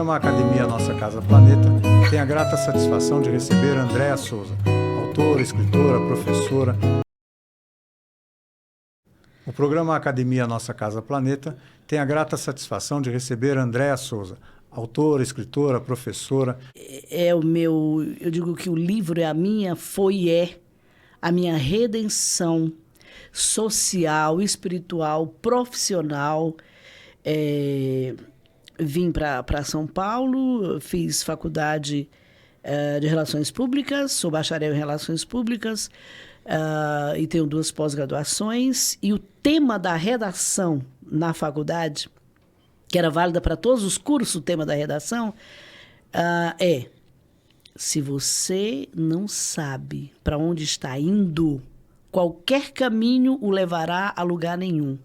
programa Academia Nossa Casa Planeta tem a grata satisfação de receber Andréa Souza, autora, escritora, professora. O programa Academia Nossa Casa Planeta tem a grata satisfação de receber Andréa Souza, autora, escritora, professora. Eu digo que o livro é a minha, a minha redenção social, espiritual, profissional. Vim para São Paulo, fiz faculdade de Relações Públicas, sou bacharel em Relações Públicas e tenho 2 pós-graduações. E o tema da redação na faculdade, que era válida para todos os cursos, o tema da redação, se você não sabe para onde está indo, qualquer caminho o levará a lugar nenhum.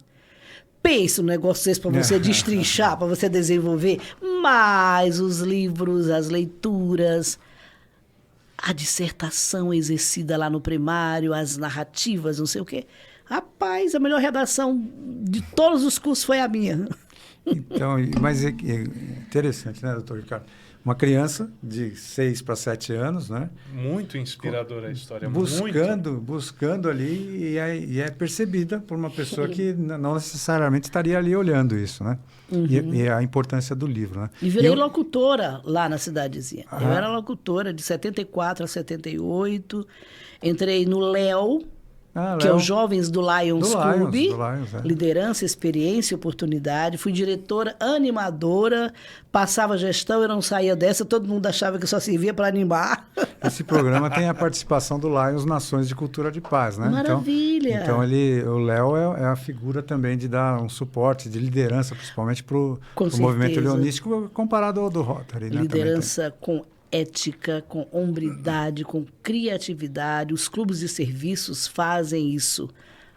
Pense no negócio desse para você destrinchar, para você desenvolver, mas os livros, as leituras, a dissertação exercida lá no primário, as narrativas, não sei o quê. Rapaz, a melhor redação de todos os cursos foi a minha. Então, mas é interessante, né, doutor Ricardo? Uma criança de 6 para 7 anos, né? Muito inspiradora a história. Buscando ali e é percebida por uma pessoa que não necessariamente estaria ali olhando isso, né? Uhum. E a importância do livro, né? E virei locutora lá na cidadezinha. Eu era locutora de 74 a 78. Entrei no Léo, que é os Jovens do Lions Clube. Liderança, experiência, oportunidade. Fui diretora, animadora, passava gestão, eu não saía dessa, todo mundo achava que só servia para animar. Esse programa tem a participação do Lions Nações de Cultura de Paz, né? Maravilha! Então o Léo é a figura também de dar um suporte de liderança, principalmente para o movimento leonístico, comparado ao do Rotary. Né? Liderança com ética, com hombridade, com criatividade. Os clubes de serviços fazem isso.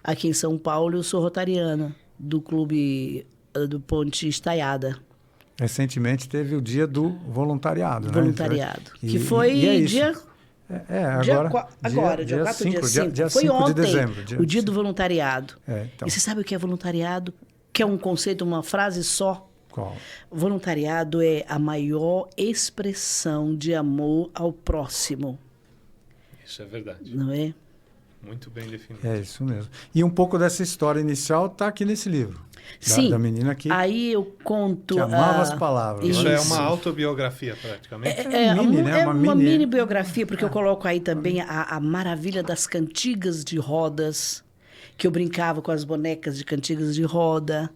Aqui em São Paulo, eu sou rotariana do clube do Ponte Estaiada. Recentemente teve o dia do voluntariado. Voluntariado. Né? Que foi dia 4, dia 5. Foi 5 ontem, de dezembro. O dia do voluntariado. Então. E você sabe o que é voluntariado? Que é um conceito, uma frase só. Qual? Voluntariado é a maior expressão de amor ao próximo. Isso é verdade. Não é? Muito bem definido. É isso mesmo. E um pouco dessa história inicial está aqui nesse livro. Sim. Da menina que aí eu conto... Que amava as palavras. Isso é uma autobiografia, praticamente. Uma mini biografia, porque eu coloco aí também a maravilha das cantigas de rodas, que eu brincava com as bonecas de cantigas de roda.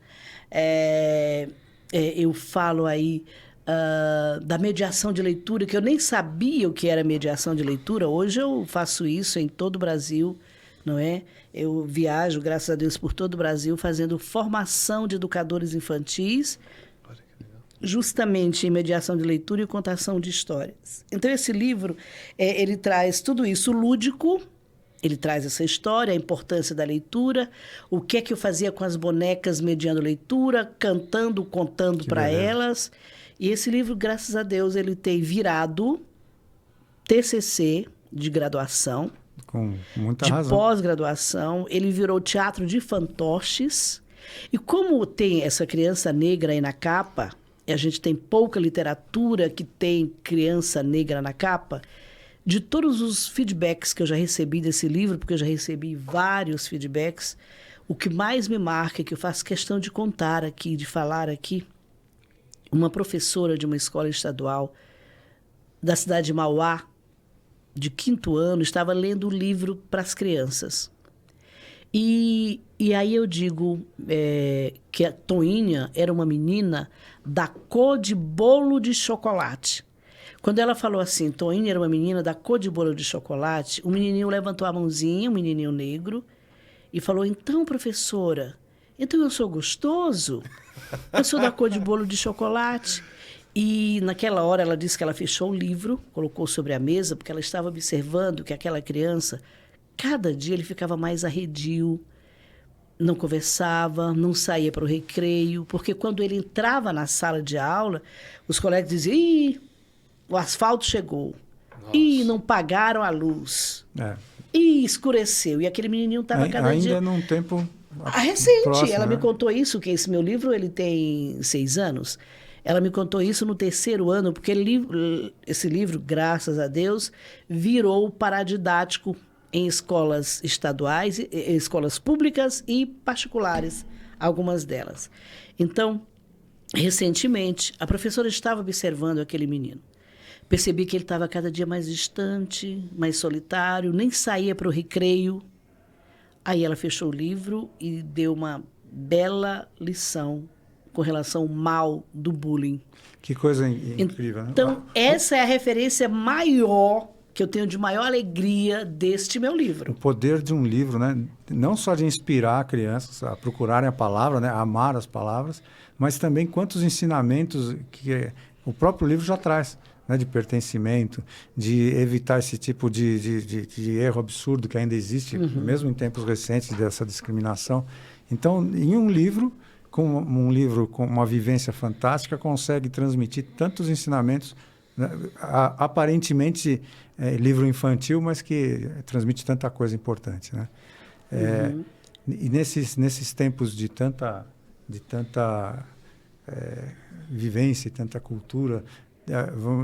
Eu falo aí da mediação de leitura, que eu nem sabia o que era mediação de leitura. Hoje eu faço isso em todo o Brasil, não é? Eu viajo, graças a Deus, por todo o Brasil, fazendo formação de educadores infantis, justamente em mediação de leitura e contação de histórias. Então, esse livro, ele traz tudo isso lúdico. Ele traz essa história, a importância da leitura, o que é que eu fazia com as bonecas mediando leitura, cantando, contando para elas. E esse livro, graças a Deus, ele tem virado TCC de graduação. Com muita de razão. Pós-graduação. Ele virou teatro de fantoches. E como tem essa criança negra aí na capa, e a gente tem pouca literatura que tem criança negra na capa, de todos os feedbacks que eu já recebi desse livro, porque eu já recebi vários feedbacks, o que mais me marca, que eu faço questão de contar aqui, de falar aqui, uma professora de uma escola estadual da cidade de Mauá, de 5º ano, estava lendo o livro para as crianças. E aí eu digo que a Toinha era uma menina da cor de bolo de chocolate. Quando ela falou assim, Toinha era uma menina da cor de bolo de chocolate, o menininho levantou a mãozinha, um menininho negro, e falou, então, professora, então eu sou gostoso? Eu sou da cor de bolo de chocolate. E naquela hora ela disse que ela fechou o livro, colocou sobre a mesa, porque ela estava observando que aquela criança, cada dia ele ficava mais arredio, não conversava, não saía para o recreio, porque quando ele entrava na sala de aula, os colegas diziam, ih, o asfalto chegou. Nossa. Ih, não pagaram a luz. Ih, escureceu. E aquele menininho estava cada dia... Ainda num tempo recente. próximo, ela né? me contou isso, que esse meu livro ele tem 6 anos. Ela me contou isso no 3º ano, porque esse livro, graças a Deus, virou paradidático em escolas estaduais, escolas públicas e particulares, algumas delas. Então, recentemente, a professora estava observando aquele menino. Percebi que ele estava cada dia mais distante, mais solitário, nem saía para o recreio. Aí ela fechou o livro e deu uma bela lição com relação ao mal do bullying. Que coisa incrível, né? Então, essa é a referência maior que eu tenho de maior alegria deste meu livro. O poder de um livro, né? Não só de inspirar crianças a procurarem a palavra, né? A amar as palavras, mas também quantos ensinamentos que o próprio livro já traz, né? De pertencimento, de evitar esse tipo de erro absurdo que ainda existe, mesmo em tempos recentes, dessa discriminação. Então, em um livro com uma vivência fantástica, consegue transmitir tantos ensinamentos, né? Aparentemente livro infantil, mas que transmite tanta coisa importante, né? E nesses tempos de tanta vivência e tanta cultura,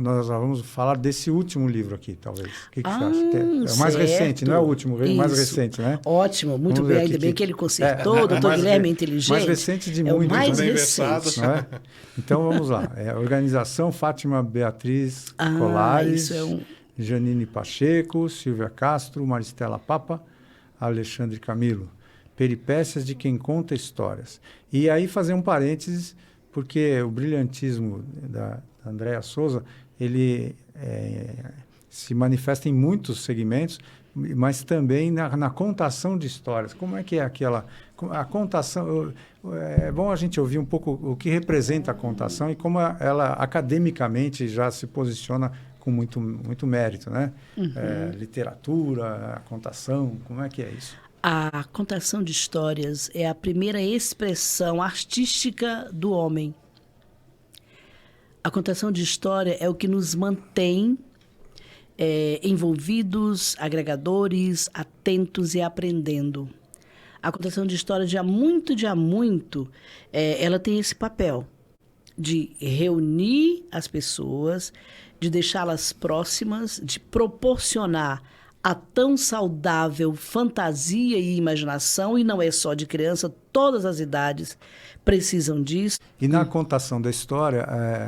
nós vamos falar desse último livro aqui, talvez. O que você acha? É o mais recente, não é o último, o mais recente, né? Ótimo, muito bem. Ainda bem que ele consertou, o doutor Guilherme é inteligente. Mais recente de muitos. O mais bem recente. Não é? Então, vamos lá. Organização Fátima Beatriz Colares, Janine Pacheco, Silvia Castro, Maristela Papa, Alexandre Camilo. Peripécias de quem conta histórias. E aí fazer um parênteses, porque o brilhantismo da Andréa Souza, ele se manifesta em muitos segmentos, mas também na contação de histórias. Como é que é aquela... A contação... É bom a gente ouvir um pouco o que representa a contação e como ela academicamente já se posiciona com muito mérito, né? Literatura, a contação, como é que é isso? A contação de histórias é a primeira expressão artística do homem. A contação de história é o que nos mantém envolvidos, agregadores, atentos e aprendendo. A contação de história, de há muito, ela tem esse papel de reunir as pessoas, de deixá-las próximas, de proporcionar a tão saudável fantasia e imaginação, e não é só de criança, todas as idades precisam disso. E na contação da história,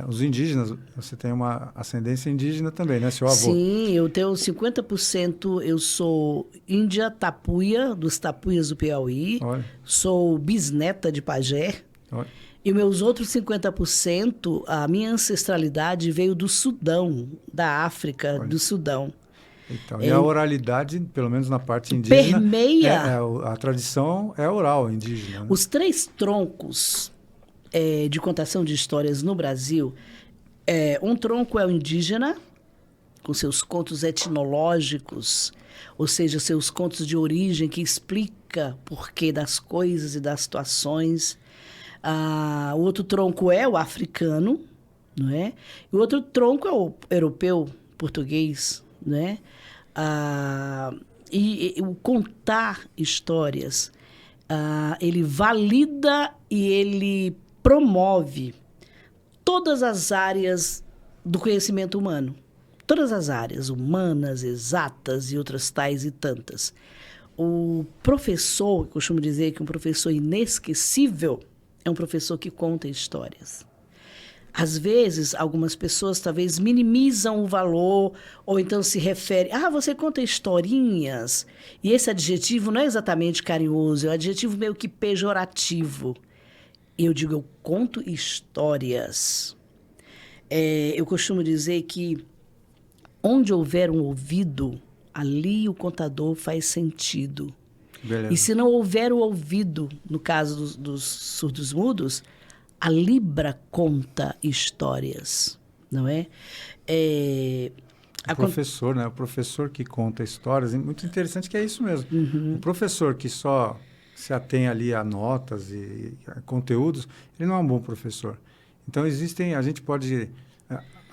os indígenas, você tem uma ascendência indígena também, né, seu avô? Sim, eu tenho 50%, eu sou índia tapuia, dos tapuias do Piauí. Olha. Sou bisneta de pajé. Olha. E meus outros 50%, a minha ancestralidade veio do Sudão, da África, Olha. Do Sudão. Então, e a oralidade, pelo menos na parte indígena, permeia. A tradição é oral indígena. Né? Os 3 troncos de contação de histórias no Brasil, um tronco é o indígena, com seus contos etnológicos, ou seja, seus contos de origem que explica porquê das coisas e das situações. O outro tronco é o africano, não é? E o outro tronco é o europeu, português, né? E o contar histórias, ele valida e ele promove todas as áreas do conhecimento humano. Todas as áreas humanas, exatas e outras tais e tantas. O professor, eu costumo dizer que um professor inesquecível é um professor que conta histórias. Às vezes, algumas pessoas talvez minimizam o valor ou então se referem... você conta historinhas. E esse adjetivo não é exatamente carinhoso, é um adjetivo meio que pejorativo. Eu digo, eu conto histórias. Eu costumo dizer que onde houver um ouvido, ali o contador faz sentido. Beleza. E se não houver o ouvido, no caso dos surdos-mudos, a Libra conta histórias, não é? O professor, né? O professor que conta histórias, é muito interessante que é isso mesmo. O professor que só se atém ali a notas e a conteúdos, ele não é um bom professor. Então, a gente pode,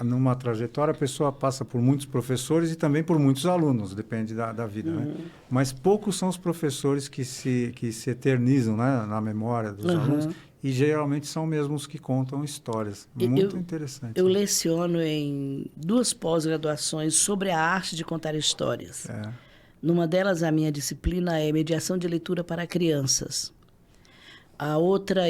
numa trajetória, a pessoa passa por muitos professores e também por muitos alunos, depende da vida, né? Mas poucos são os professores que se eternizam, né, na memória dos alunos e geralmente são mesmo os que contam histórias. Muito interessante. Eu leciono em 2 pós-graduações sobre a arte de contar histórias. Numa delas, a minha disciplina é mediação de leitura para crianças. A outra,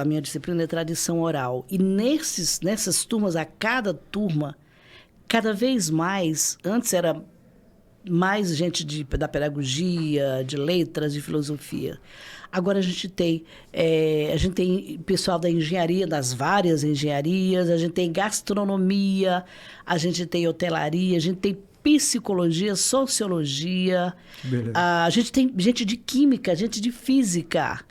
a minha disciplina é tradição oral. E nessas turmas, a cada turma, cada vez mais, antes era mais gente da pedagogia, de letras, de filosofia. Agora a gente tem pessoal da engenharia, das várias engenharias, a gente tem gastronomia, a gente tem hotelaria, a gente tem psicologia, sociologia, a gente tem gente de química, gente de física.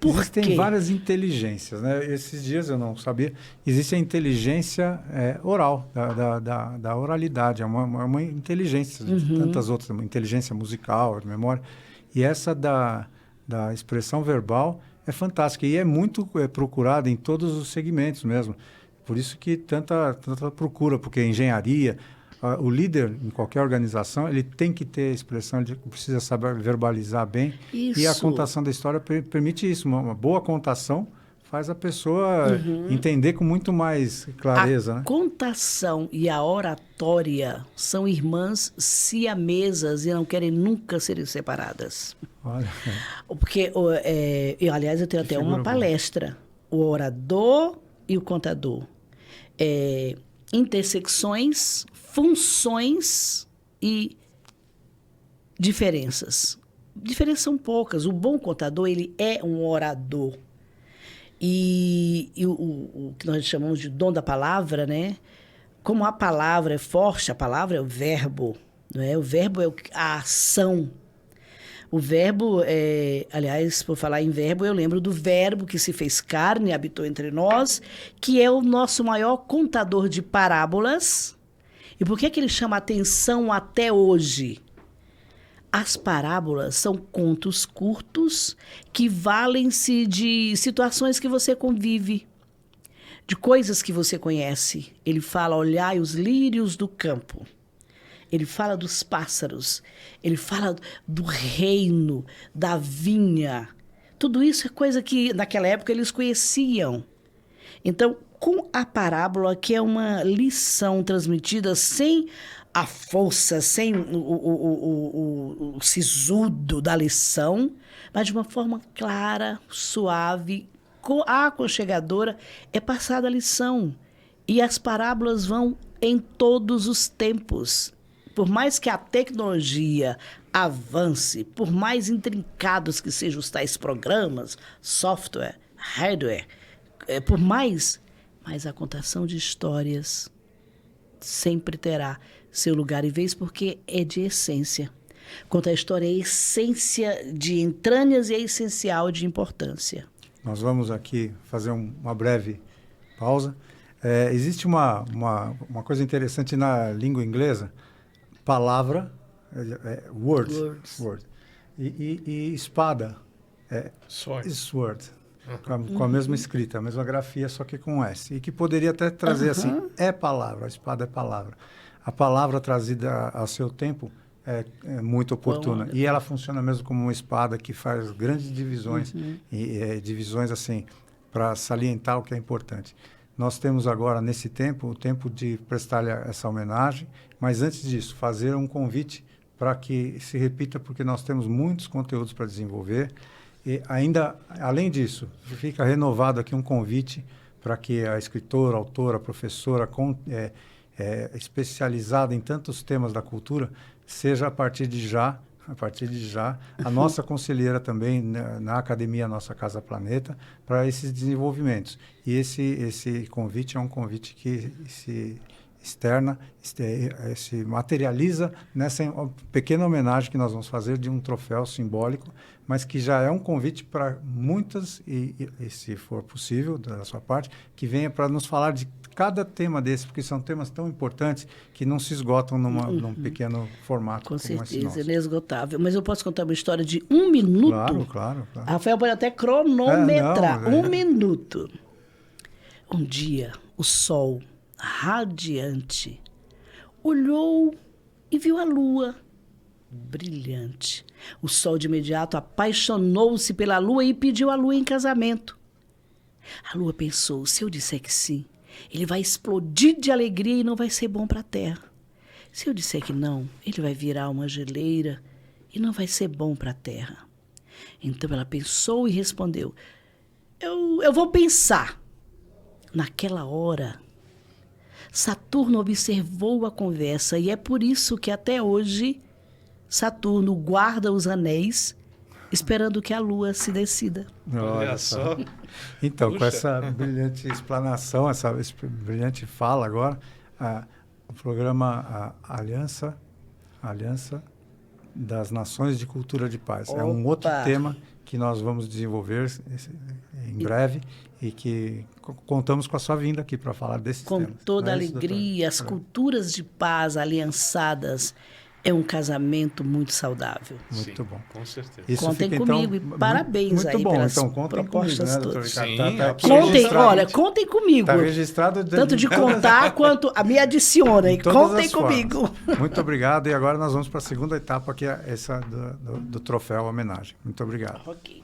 Existem várias inteligências, né? Esses dias eu não sabia. Existe a inteligência oral, da oralidade. É uma inteligência, de tantas outras. Uma inteligência musical, de memória. E essa da expressão verbal é fantástica. E é muito procurada em todos os segmentos mesmo. Por isso que tanta procura, porque engenharia... O líder, em qualquer organização, ele tem que ter expressão, ele precisa saber verbalizar bem. Isso. E a contação da história permite isso. Uma boa contação faz a pessoa entender com muito mais clareza. A contação e a oratória são irmãs siamesas e não querem nunca serem separadas. Olha. Porque, aliás, eu tenho até uma palestra. O orador e o contador. Intersecções, funções e diferenças. Diferenças são poucas. O bom contador, ele é um orador. E o que nós chamamos de dom da palavra, né? Como a palavra é forte, a palavra é o verbo, não é? O verbo é a ação. O verbo, aliás, por falar em verbo, eu lembro do verbo que se fez carne e habitou entre nós, que é o nosso maior contador de parábolas. E por que ele chama atenção até hoje? As parábolas são contos curtos que valem-se de situações que você convive, de coisas que você conhece. Ele fala, olhai os lírios do campo. Ele fala dos pássaros, ele fala do reino, da vinha. Tudo isso é coisa que, naquela época, eles conheciam. Então, com a parábola, que é uma lição transmitida sem a força, sem o sisudo da lição, mas de uma forma clara, suave, aconchegadora, é passada a lição. E as parábolas vão em todos os tempos. Por mais que a tecnologia avance, por mais intrincados que sejam os tais programas, software, hardware, mas a contação de histórias sempre terá seu lugar e vez, porque é de essência. Contar a história é essência de entranhas e é essencial de importância. Nós vamos aqui fazer uma breve pausa. Existe uma coisa interessante na língua inglesa, palavra, word. E espada, sword. Com a mesma escrita, a mesma grafia, só que com S. E que poderia até trazer assim, palavra, a espada é palavra. A palavra trazida a seu tempo é muito oportuna. E ela funciona mesmo como uma espada que faz grandes divisões, divisões assim, para salientar o que é importante. Nós temos agora, nesse tempo, o tempo de prestar essa homenagem, mas antes disso, fazer um convite para que se repita, porque nós temos muitos conteúdos para desenvolver. E ainda, além disso, fica renovado aqui um convite para que a escritora, autora, professora, especializada em tantos temas da cultura, seja a partir de já, a nossa conselheira também na Academia Nossa Casa Planeta, para esses desenvolvimentos. E esse convite é um convite que se externa, se materializa nessa pequena homenagem que nós vamos fazer de um troféu simbólico, mas que já é um convite para muitas, e se for possível, da sua parte, que venha para nos falar de cada tema desse, porque são temas tão importantes que não se esgotam num pequeno formato. Com certeza, inesgotável. Mas eu posso contar uma história de 1 minuto? Claro. Rafael pode até cronometrar. 1 minuto. Um dia, o sol, radiante, olhou e viu a lua brilhante. O sol de imediato apaixonou-se pela lua e pediu a lua em casamento. A lua pensou, se eu disser que sim, ele vai explodir de alegria e não vai ser bom para a terra. Se eu disser que não, ele vai virar uma geleira e não vai ser bom para a terra. Então ela pensou e respondeu, eu vou pensar. Naquela hora, Saturno observou a conversa e é por isso que até hoje Saturno guarda os anéis esperando que a lua se decida. Olha só. Então, Puxa. com essa brilhante explanação, essa brilhante fala agora, o programa Aliança das Nações de Cultura de Paz. Opa. É um outro tema que nós vamos desenvolver em breve e que contamos com a sua vinda aqui para falar desses temas. Com toda alegria, as culturas de paz aliançadas é um casamento muito saudável. Muito bom. Com certeza. Isso contem fica, comigo então, e parabéns muito aí bom. pelas Então, contem propostas comigo, né, todas. doutor Sim, Ricardo? Tá aqui Contem, registrado. olha, contem comigo. Está registrado. Tanto de contar quanto me adicionem. De todas Contem as comigo. formas. Muito obrigado. E agora nós vamos para a segunda etapa, que é essa do troféu homenagem. Muito obrigado. Ok.